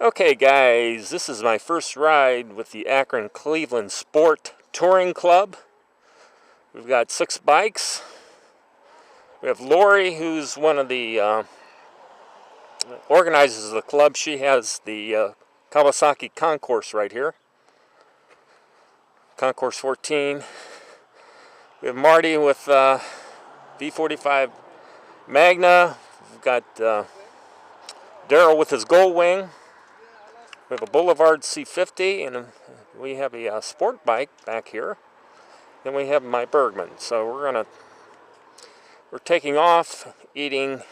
Okay guys, this is my first ride with the Akron Cleveland Sport Touring Club. We've got 6 bikes. We have Lori, who's one of the organizers of the club. She has the Kawasaki Concourse right here. Concourse 14. We have Marty with V45 Magna. We've got Daryl with his Gold Wing. We have a Boulevard C50, and we have a sport bike back here. Then we have my Bergman. So we're taking off, eating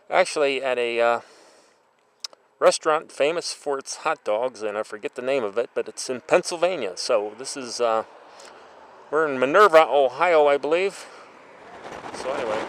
actually at a restaurant famous for its hot dogs, and I forget the name of it, but it's in Pennsylvania. So this is we're in Minerva, Ohio, I believe. So anyway.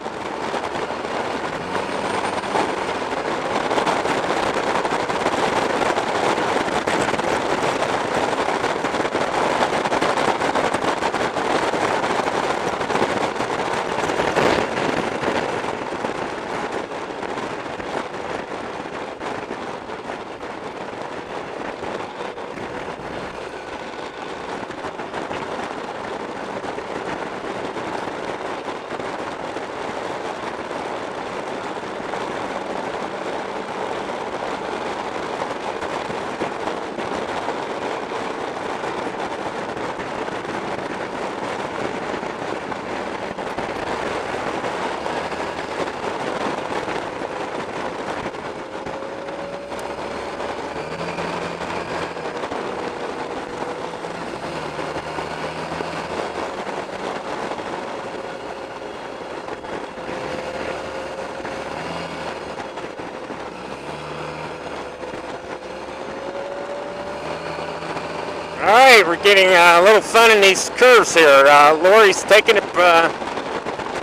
Alright, we're getting a little fun in these curves here. Lori's taking a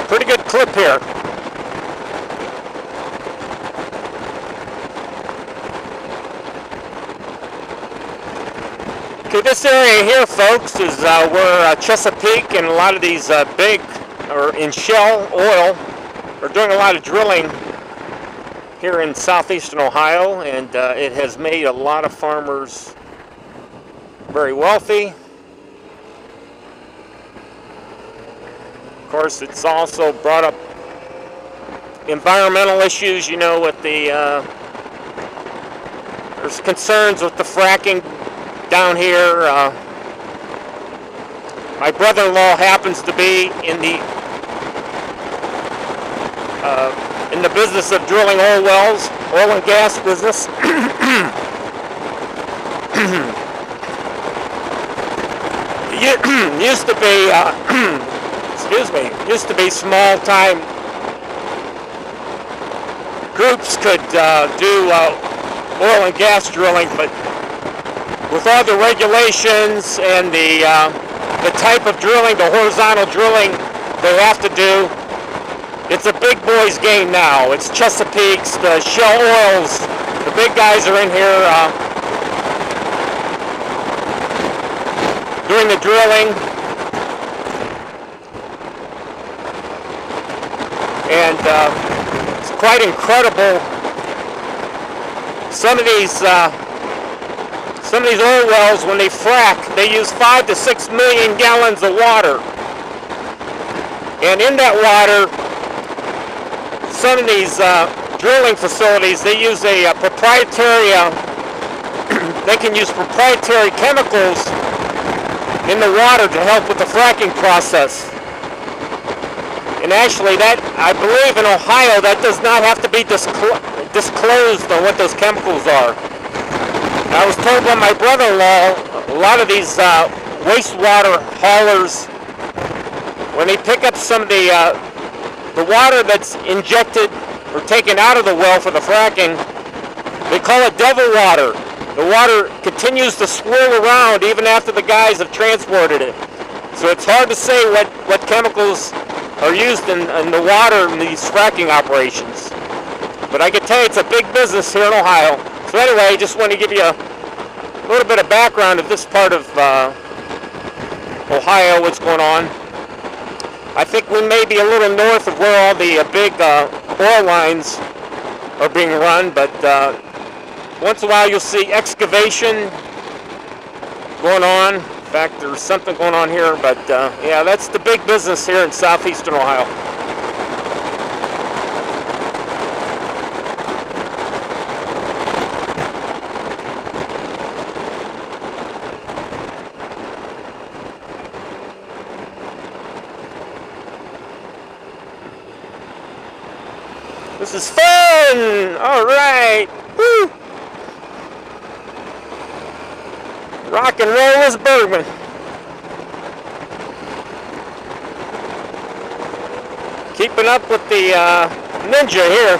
pretty good clip here. Okay, this area here, folks, is where Chesapeake and a lot of these big, or in Shell Oil, are doing a lot of drilling here in southeastern Ohio, and it has made a lot of farmers very wealthy. Of course, it's also brought up environmental issues, you know, with the there's concerns with the fracking down here. My brother-in-law happens to be in the business of drilling oil wells, oil and gas business. Used to be, used to be small-time groups could do oil and gas drilling, but with all the regulations and the type of drilling, the horizontal drilling they have to do, it's a big boys game now. It's Chesapeake's, the Shell Oils, the big guys are in here doing the drilling, and it's quite incredible. Some of these oil wells, when they frack, they use 5 to 6 million gallons of water, and in that water, some of these drilling facilities, they use a proprietary. They can use proprietary chemicals in the water to help with the fracking process. And actually, that, I believe in Ohio, that does not have to be disclosed on what those chemicals are. I was told by my brother-in-law, a lot of these wastewater haulers, when they pick up some of the water that's injected or taken out of the well for the fracking, they call it devil water. The water continues to swirl around even after the guys have transported it. So it's hard to say what chemicals are used in the water in these fracking operations. But I can tell you it's a big business here in Ohio. So anyway, just want to give you a little bit of background of this part of Ohio, what's going on. I think we may be a little north of where all the big oil lines are being run, but Once in a while you'll see excavation going on. In fact, there's something going on here, but yeah, that's the big business here in southeastern Ohio. This is fun! Alright! Woo! Rock and roll is Bergman. Keeping up with the Ninja here.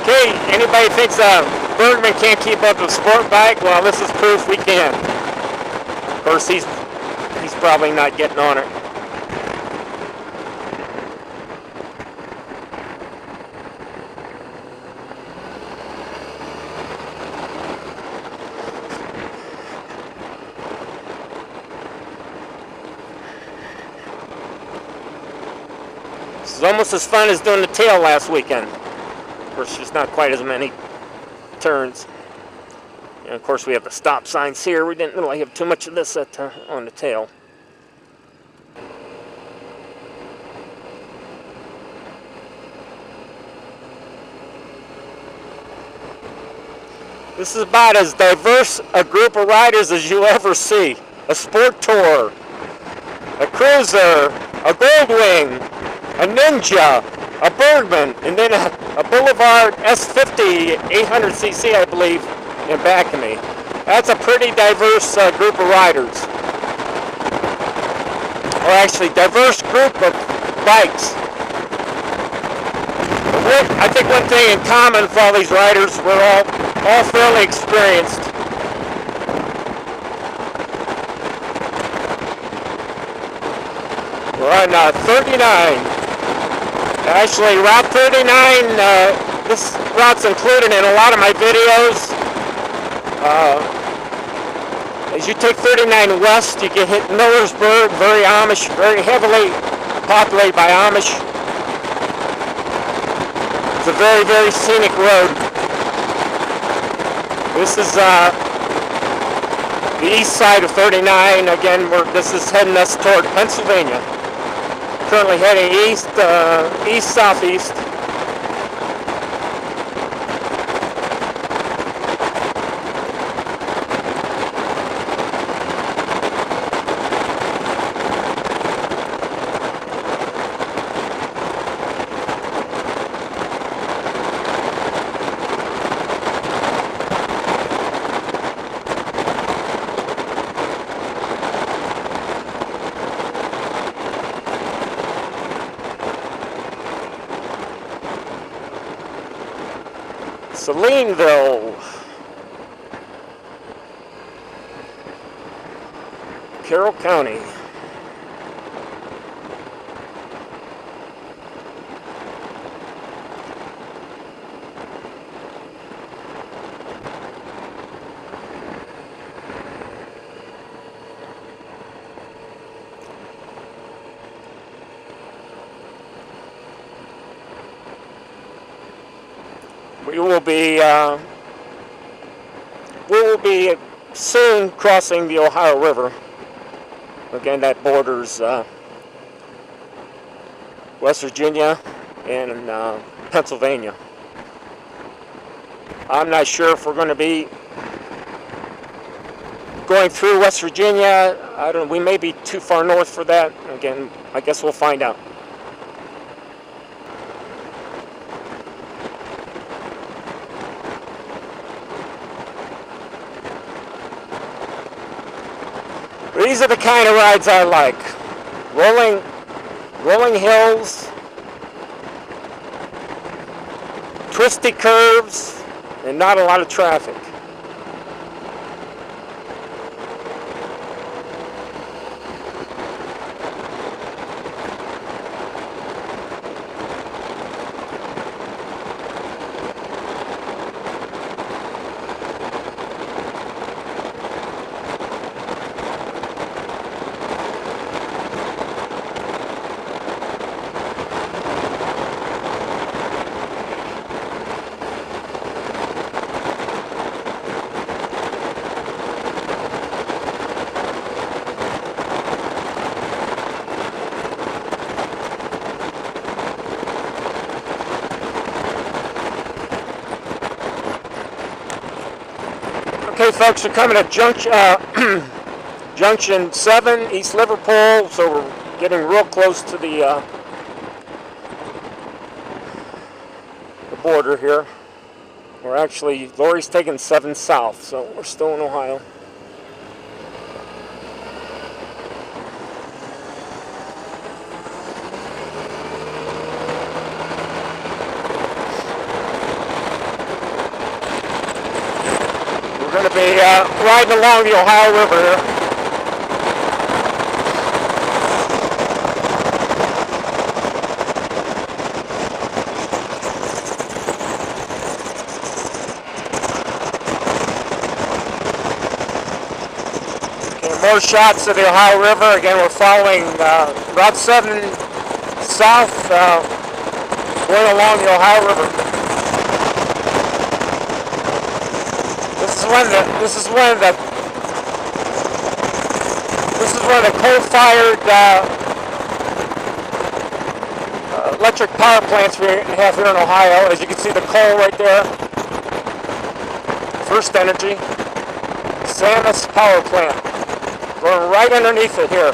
Okay, anybody thinks Bergman can't keep up with a sport bike? Well, this is proof we can. Of course, he's probably not getting on it. It's almost as fun as doing the tail last weekend. Of course, just not quite as many turns. And of course, we have the stop signs here. We didn't really have too much of this on the tail. This is about as diverse a group of riders as you'll ever see. A sport tour, a cruiser, a Goldwing, a Ninja, a Bergman, and then a Boulevard S50 800cc, I believe, in back of me. That's a pretty diverse group of riders. Or actually, diverse group of bikes. I think one thing in common for all these riders, we're all fairly experienced. We're on 39. Actually, Route 39, this route's included in a lot of my videos. As you take 39 west, you can hit Millersburg, very Amish, very heavily populated by Amish. It's a very, very scenic road. This is the east side of 39. Again, this is heading us toward Pennsylvania. Currently heading east-southeast. Salineville, Carroll County. We will be soon crossing the Ohio River. Again, that borders West Virginia and Pennsylvania. I'm not sure if we're going to be going through West Virginia. I don't know, we may be too far north for that. Again, I guess we'll find out. These are the kind of rides I like. Rolling hills, twisty curves, and not a lot of traffic. Okay, folks, we're coming to Junction 7, East Liverpool, so we're getting real close to the border here. We're actually, Lori's taking 7 south, so we're still in Ohio. We're going to be riding along the Ohio River here. More shots of the Ohio River. Again, we're following Route 7 south, going along the Ohio River. This is one of the coal-fired electric power plants we have here in Ohio. As you can see, the coal right there. First Energy, Samus Power Plant. We're right underneath it here.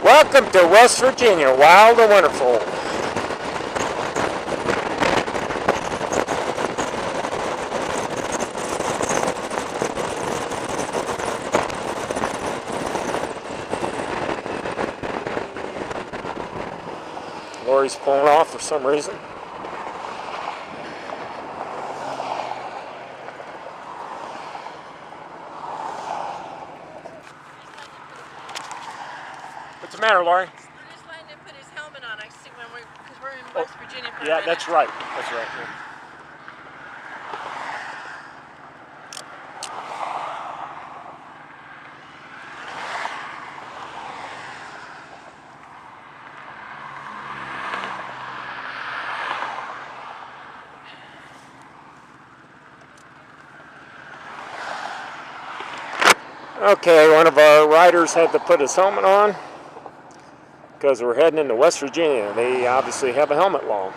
Welcome to West Virginia, wild and wonderful. Lori's pulling off for some reason. What's the matter, Lori? We're just letting him put his helmet on. I see because we're in West Virginia for a Yeah, minute. that's right. That's right. Yeah. Okay, one of our riders had to put his helmet on because we're heading into West Virginia. They obviously have a helmet law.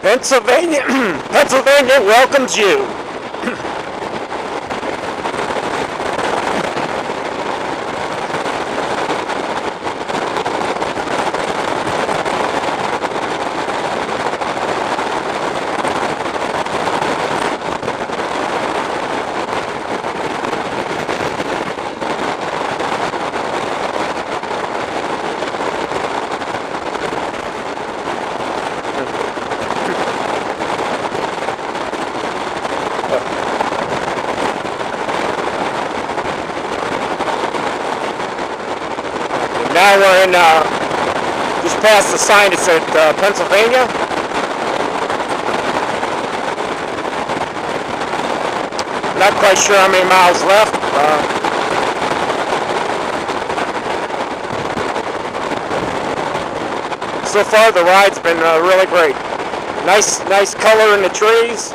Pennsylvania welcomes you. Now we're in, just past the sign, it's at Pennsylvania. Not quite sure how many miles left. So far the ride's been really great. Nice color in the trees.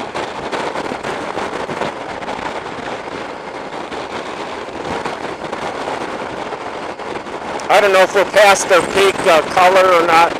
I don't know if we're past their peak color or not.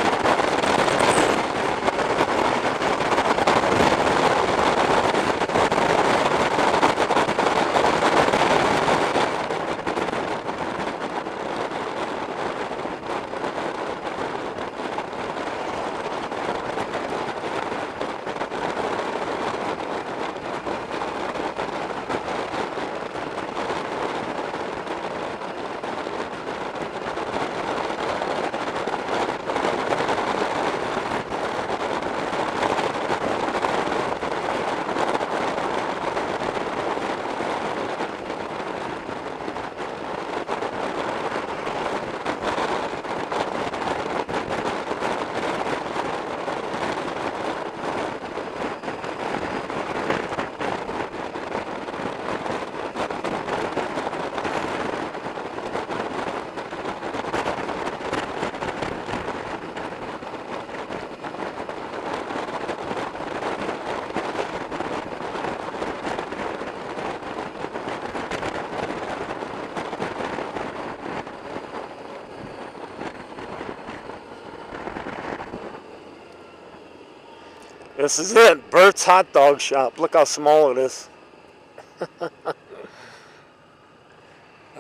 This is it, Bert's hot dog shop. Look how small it is.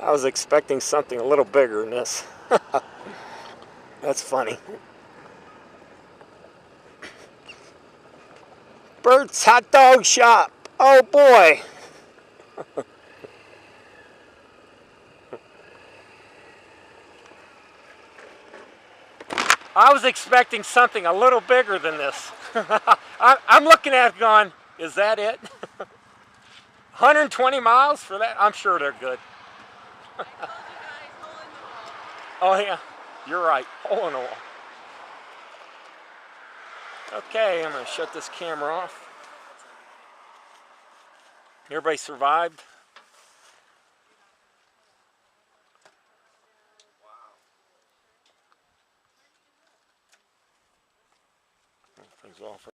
I was expecting something a little bigger than this. That's funny. Bert's hot dog shop. Oh boy. I was expecting something a little bigger than this. I'm looking at it going, is that it? 120 miles for that? I'm sure they're good. Oh yeah, you're right, hole in the wall. Okay, I'm gonna shut this camera off. Everybody survived? Things off.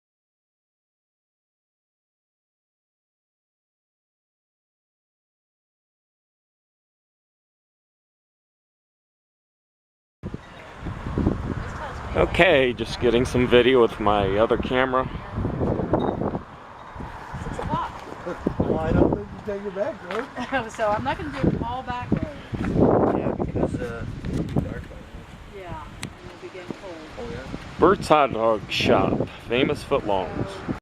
Okay, just getting some video with my other camera. 6 o'clock. Well, I don't think you take it back, Bert. So I'm not going to do it all back road. Yeah, because dark. Yeah, and it'll be getting cold. Oh yeah. Bert's hot dog shop, famous footlongs.